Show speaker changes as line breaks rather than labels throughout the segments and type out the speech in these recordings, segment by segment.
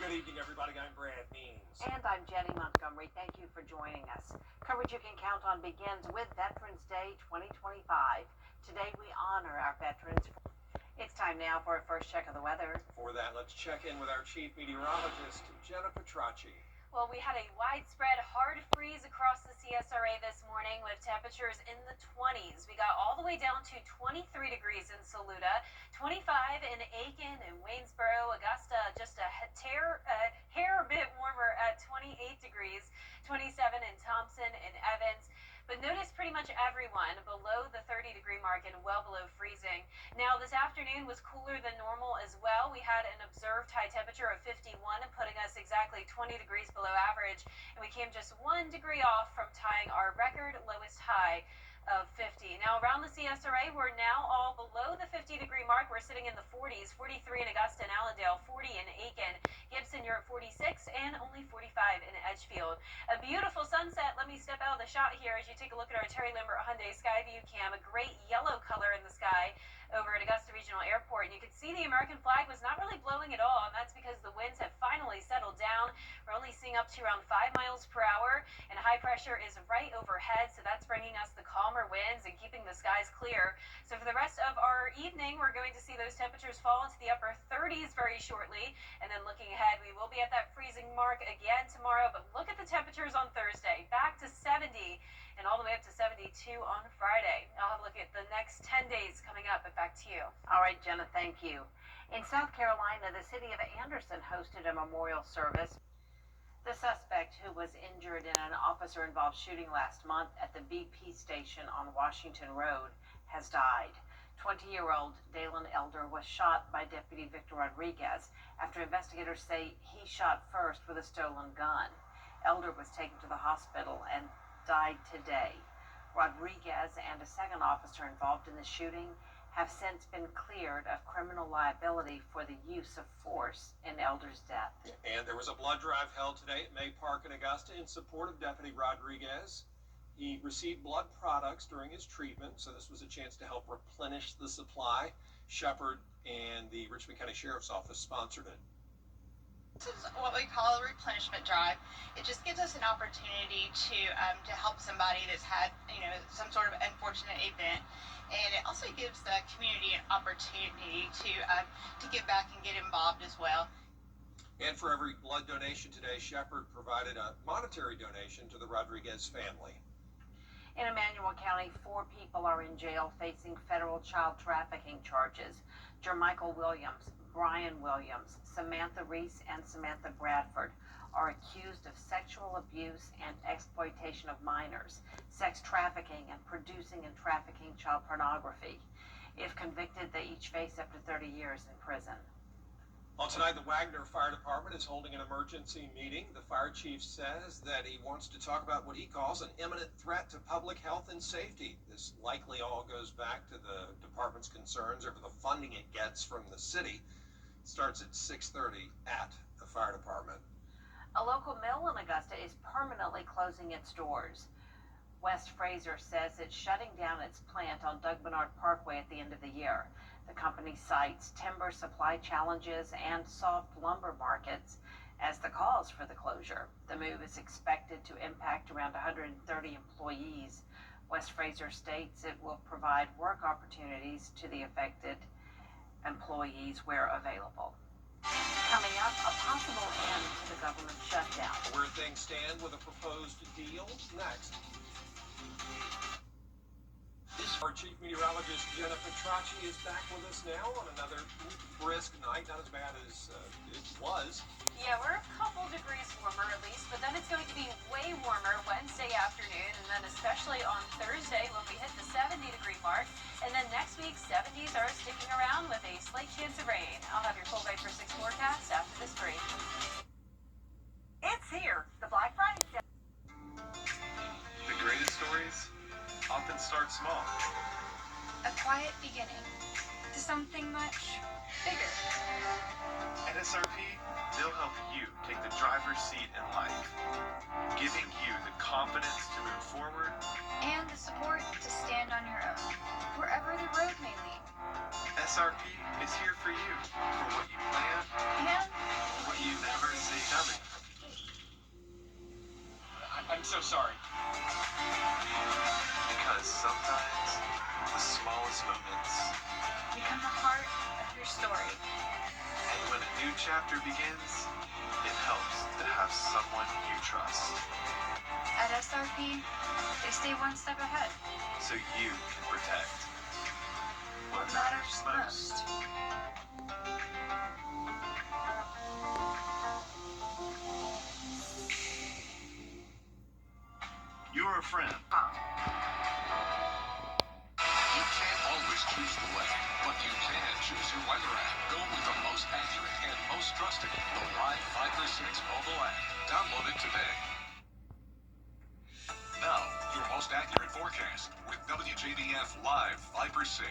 Good evening, everybody. I'm Brad Means.
And I'm Jenny Montgomery. Thank you for joining us. Coverage you can count on begins with Veterans Day 2025. Today we honor our veterans. It's time now for a first check of the weather.
For that, let's check in with our chief meteorologist, Jenna Petracci.
Well, we had a widespread hard freeze across the CSRA this morning with temperatures in the 20s. We got all the way down to 23 degrees in Saluda, 25 in Aiken and Waynesboro, Augusta, just a hair bit warmer at 28 degrees, 27 in Thompson and Evans. But notice pretty much everyone below the 30-degree mark and well below freezing. Now, this afternoon was cooler than normal as well. We had an observed high temperature of 51, putting us exactly 20 degrees below average. And we came just 1 degree off from tying our record lowest high of 50. Now, around the CSRA, we're now all below the 50-degree mark. We're sitting in the 40s, 43 in Augusta and Allendale, 40 in Aiken. Gibson, you're at 46, and only 45 in Edgefield. A beautiful sunset. Let me step out of the shot here as you take a look at our Terry Lambert Hyundai Skyview cam. A great yellow color in the sky over at Augusta Regional Airport. And you can see the American flag was not really blowing at all, and that's because the winds have finally settled down. We're only seeing up to around 5 miles per hour, and high pressure is right overhead, so that's bringing us the calmer winds and keeping the skies clear. So for the rest of our evening, we're going to see those temperatures fall into the upper 30s very shortly, and then looking ahead, we will be at that freezing mark again tomorrow, but look at the temperatures on Thursday, back to 70 and all the way up to 72 on Friday. I'll have a look at the next 10 days coming up, but back to you.
All right, Jenna, thank you. In South Carolina, the city of Anderson hosted a memorial service. The suspect, who was injured in an officer-involved shooting last month at the BP station on Washington Road, has died. 20-year-old Dalen Elder was shot by Deputy Victor Rodriguez after investigators say he shot first with a stolen gun. Elder was taken to the hospital and died today. Rodriguez and a second officer involved in the shooting have since been cleared of criminal liability for the use of force in Elder's death.
And there was a blood drive held today at May Park in Augusta in support of Deputy Rodriguez. He received blood products during his treatment, so this was a chance to help replenish the supply. Shepherd and the Richmond County Sheriff's Office sponsored it.
This is what we call a replenishment drive. It just gives us an opportunity to help somebody that's had, some sort of unfortunate event, and it also gives the community an opportunity to give back and get involved as well.
And for every blood donation today, Shepherd provided a monetary donation to the Rodriguez family.
In Emmanuel County, 4 people are in jail facing federal child trafficking charges. Jermichael Williams, Brian Williams, Samantha Reese, and Samantha Bradford are accused of sexual abuse and exploitation of minors, sex trafficking, and producing and trafficking child pornography. If convicted, they each face up to 30 years in prison.
Well, tonight, the Wagner Fire Department is holding an emergency meeting. The fire chief says that he wants to talk about what he calls an imminent threat to public health and safety. This likely all goes back to the department's concerns over the funding it gets from the city. It starts at 6:30 at the fire department.
A local mill in Augusta is permanently closing its doors. West Fraser says it's shutting down its plant on Doug Bernard Parkway at the end of the year. The company cites timber supply challenges and soft lumber markets as the cause for the closure. The move is expected to impact around 130 employees. West Fraser states it will provide work opportunities to the affected employees where available. Coming up, a possible end to the government shutdown.
Where things stand with a proposed deal next. Our chief meteorologist, Jenna Petracci, is back with us now on another brisk night. Not as bad as it was.
Yeah, we're a couple degrees warmer at least, but then it's going to be way warmer Wednesday afternoon, and then especially on Thursday when we hit the 70-degree mark. And then next week, 70s are sticking around with a slight chance of rain. I'll have your full Day for 6 forecast after this break.
It's here, the Black Friday sale.
The greatest stories often start small.
A quiet beginning to something much bigger.
At SRP, they'll help you take the driver's seat in life, giving you the confidence to move forward
And the support to stand on your own, wherever the road may lead.
SRP is here for you, for what you plan
And
what you never see coming.
I'm so sorry.
Because sometimes the smallest moments,
Become the heart of your story.
and when a new chapter begins, it helps to have someone you trust,
At SRP, they stay one step ahead.
so you can protect
What matters most.
You're a friend.
You can't always choose the way, but you can choose your weather app. Go with the most accurate and most trusted, the Live Viper 6 mobile app. Download it today. Now, your most accurate forecast with WJBF Live Viper 6.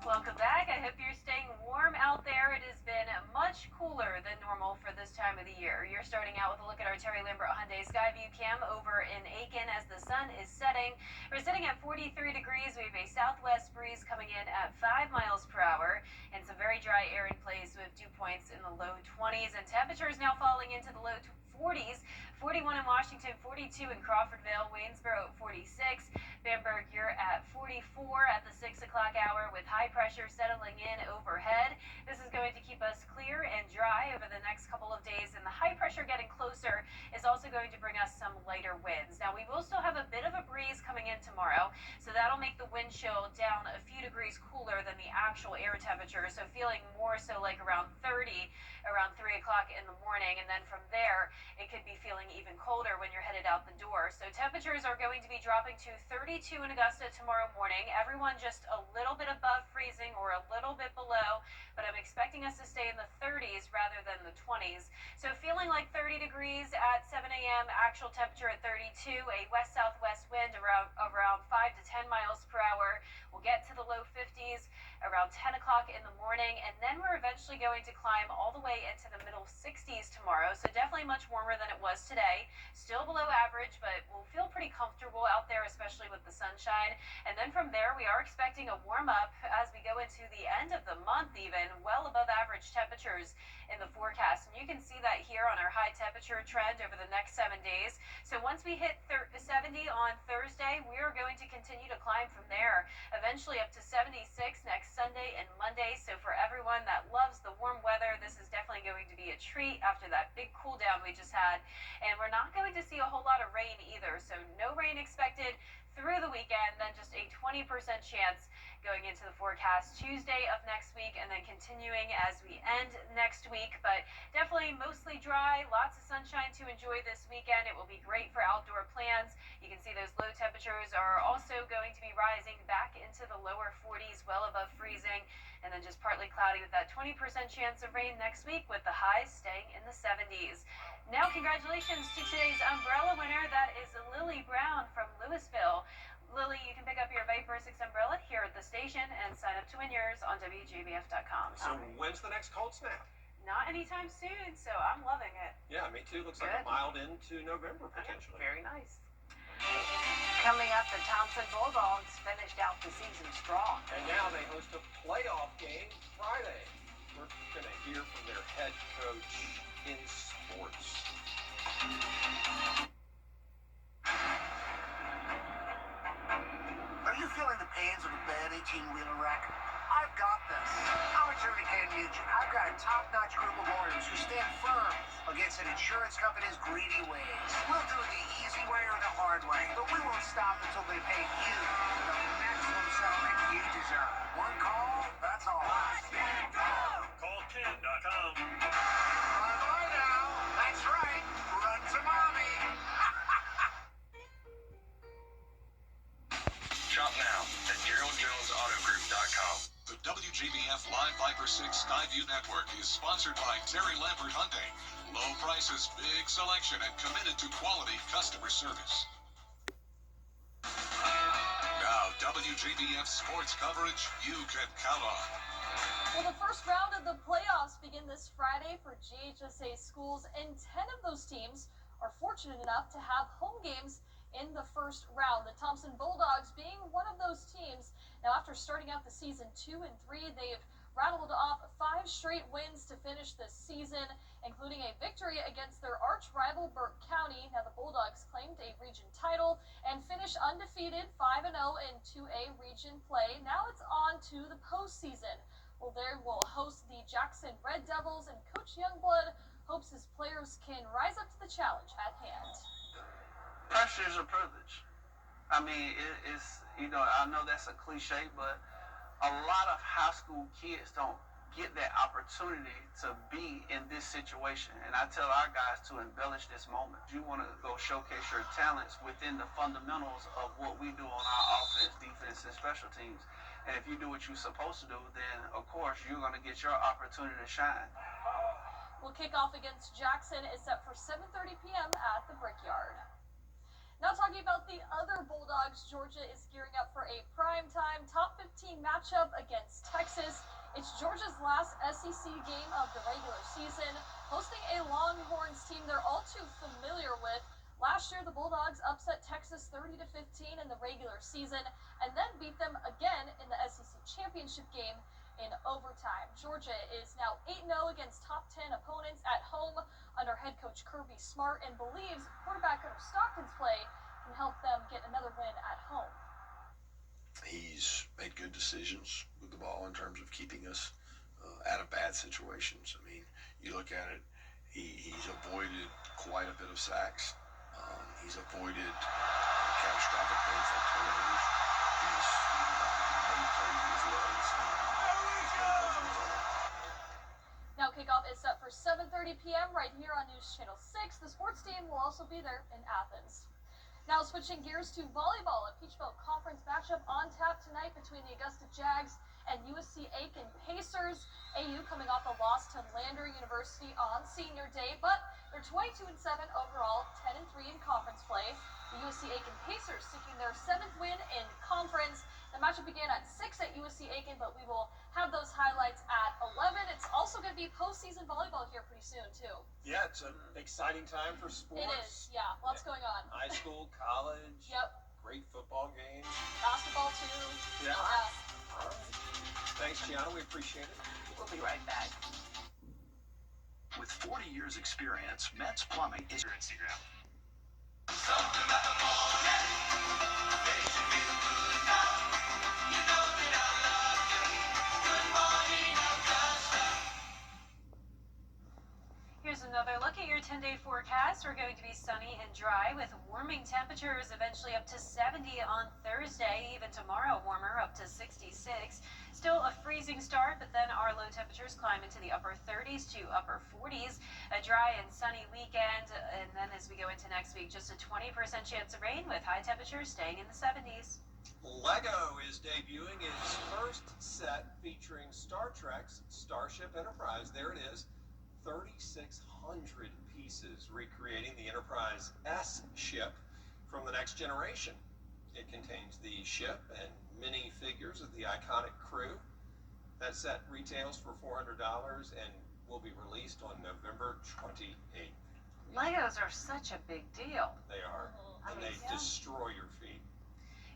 Welcome back. I hope you're staying warm out there. It has been much cooler than normal for this time of the year. You're starting out with a look at our Terry Lambert Hyundai Skyview cam over in Aiken as the sun is setting. We're sitting at 43 degrees. We have a southwest breeze coming in at 5 miles per hour and some very dry air in place with dew points in the low 20s and temperatures now falling into the low 40s. 41 in Washington, 42 in Crawfordville, Waynesboro at 46. Bamberg, you're at 44 at the 6 o'clock hour with high pressure settling in overhead. This is going to keep us clear and dry over the next couple of days, and the high pressure getting closer is also going to bring us some lighter winds. Now, we will still have a bit of a breeze coming in tomorrow, so that'll make the wind chill down a few degrees cooler than the actual air temperature, so feeling more so like around 30 around 3 o'clock in the morning, and then from there it could be feeling even colder when you're headed out the door. So temperatures are going to be dropping to 32 in Augusta tomorrow morning. Everyone just a little bit above freezing or a little bit below, but I'm expecting us to stay in the 30s rather than the 20s. So feeling like 30 degrees at 7 a.m., actual temperature at 32, a west-southwest wind around 5 to 10 miles per hour. We'll get to the low 50s around 10 o'clock in the morning, and then we're eventually going to climb all the way into the middle 60s tomorrow, so definitely much warmer than it was today. Still below average, but we'll feel pretty comfortable out there, especially with the sunshine. And then from there, we are expecting a warm up as we go into the end of the month, even well above average temperatures in the forecast. And you can see that here on our high temperature trend over the next 7 days. So once we hit 70 on Thursday, we are going to continue to climb from there, eventually up to 76 next Sunday and Monday. So for everyone that loves the warm weather, this is definitely going to be a treat after that big cool down we just had. And we're not going to see a whole lot of rain either, so no rain expected through the weekend, then just a 20% chance going into the forecast Tuesday of next week, and then continuing as we end next week. But definitely mostly dry, lots of sunshine to enjoy this weekend. It will be great for outdoor plans. You can see those low temperatures are also going to be rising back into the lower 40s, well above freezing, and then just partly cloudy with that 20% chance of rain next week, with the highs staying in the 70s. Now, congratulations to today's umbrella winner. That is Lily Brown from Louisville. Lily, you can pick up your Viper 6 umbrella here at the station and sign up to win yours on WJBF.com.
So when's the next cold snap?
Not anytime soon, so I'm loving it.
Yeah, me too. Looks like a mild into November potentially.
Very nice.
Coming up, the Thompson Bulldogs finished out the season strong.
And now they host a playoff game Friday. We're going to hear from their head coach in sports.
Are you feeling the pains of a bad 18-wheeler wreck? I've got this. I'm attorney Ken Nugent. I've got a top-notch group of lawyers who stand firm against an insurance company's greedy ways. We'll do it the easy way or the hard way, but we won't stop until they pay you the maximum settlement you deserve. One call, that's all.
Call Ken.com.
Bye-bye now. That's right. Run to mommy.
Shop now at GarrettJonesAutoGroup.com. The WJBF Live Viper 6 Skyview Network is sponsored by Terry Lambert Hyundai. Low prices, big selection, and committed to quality customer service. Now, WJBF sports coverage you can count on.
Well, the first round of the playoffs begin this Friday for GHSA schools, and 10 of those teams are fortunate enough to have home games in the first round. The Thompson Bulldogs being one of those teams. Now, after starting out the season 2-3, they've rattled off 5 straight wins to finish the season, including including a victory against their arch rival Burke County. Now the Bulldogs claimed a region title and finished undefeated 5-0 in 2A region play. Now it's on to the postseason. Well, they will host the Jackson Red Devils, and Coach Youngblood hopes his players can rise up to the challenge at hand.
Pressure is a privilege. I mean, it's, I know that's a cliche, but a lot of high school kids don't get that opportunity to be in this situation. And I tell our guys to embellish this moment. You want to go showcase your talents within the fundamentals of what we do on our offense, defense, and special teams. And if you do what you're supposed to do, then, of course, you're going to get your opportunity to shine.
Well, kickoff against Jackson is set for 7:30 p.m. at the Brickyard. Now talking about the other Bulldogs, Georgia is gearing up for a primetime top 15 matchup against Texas. It's Georgia's last SEC game of the regular season, hosting a Longhorns team they're all too familiar with. Last year, the Bulldogs upset Texas 30-15 in the regular season and then beat them again in the SEC championship game in overtime. Georgia is now 8-0 against top 10 opponents at home under head coach Kirby Smart, and believes quarterback Gunnar Stockton's play can help them get another win at home.
He's made good decisions with the ball in terms of keeping us out of bad situations. I mean, you look at it, he's avoided quite a bit of sacks. He's avoided catastrophic things like turnovers. He's made plays with his legs.
Now kickoff is set for 7:30 p.m. right here on News Channel 6. The sports team will also be there in Athens. Now switching gears to volleyball, a Peach Belt Conference matchup on tap tonight between the Augusta Jags and USC Aiken Pacers. AU coming off a loss to Lander University on senior day, but they're 22-7 overall, 10-3 in conference play. The USC Aiken Pacers seeking their 7th win in conference. The matchup began at 6 at USC Aiken, but we will have those highlights at 11. It's also going to be postseason volleyball here pretty soon, too.
Yeah, it's an exciting time for sports.
It is, yeah. Lots going on.
High school, college.
Yep.
Great football games.
Basketball, too.
Yeah. All right. Thanks, Gianna. We appreciate it.
We'll be right back.
With 40 years experience, Metz Plumbing is your Instagram.
Here's another look at your 10-day forecast. We're going to be sunny and dry with warming temperatures eventually up to 70 on Thursday. Even tomorrow warmer, up to 66. Still a freezing start, but then our low temperatures climb into the upper 30s to upper 40s. A dry and sunny weekend, and then as we go into next week, just a 20% chance of rain with high temperatures staying in the 70s.
Lego is debuting its first set featuring Star Trek's Starship Enterprise. There it is. 3,600 pieces recreating the Enterprise S ship from the next generation. It contains the ship and mini figures of the iconic crew. That set retails for $400 and will be released on November 28th.
Legos are such a big deal.
They are, and they destroy your feet.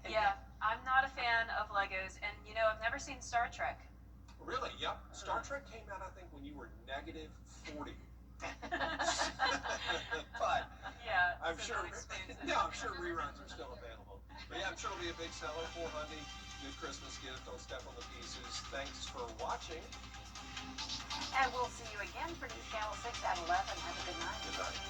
Yeah, I'm not a fan of Legos, and I've never seen Star Trek.
Really? Yep. Star Trek came out, I think, when you were -40. But
yeah,
I'm sure reruns are still available. But yeah, I'm sure it'll be a big seller. $400, good Christmas gift. Don't step on the pieces. Thanks for watching.
And we'll see you again for News Channel 6 at 11. Have a good night.
Good night.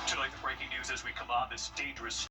Tonight, the breaking news as we come on this dangerous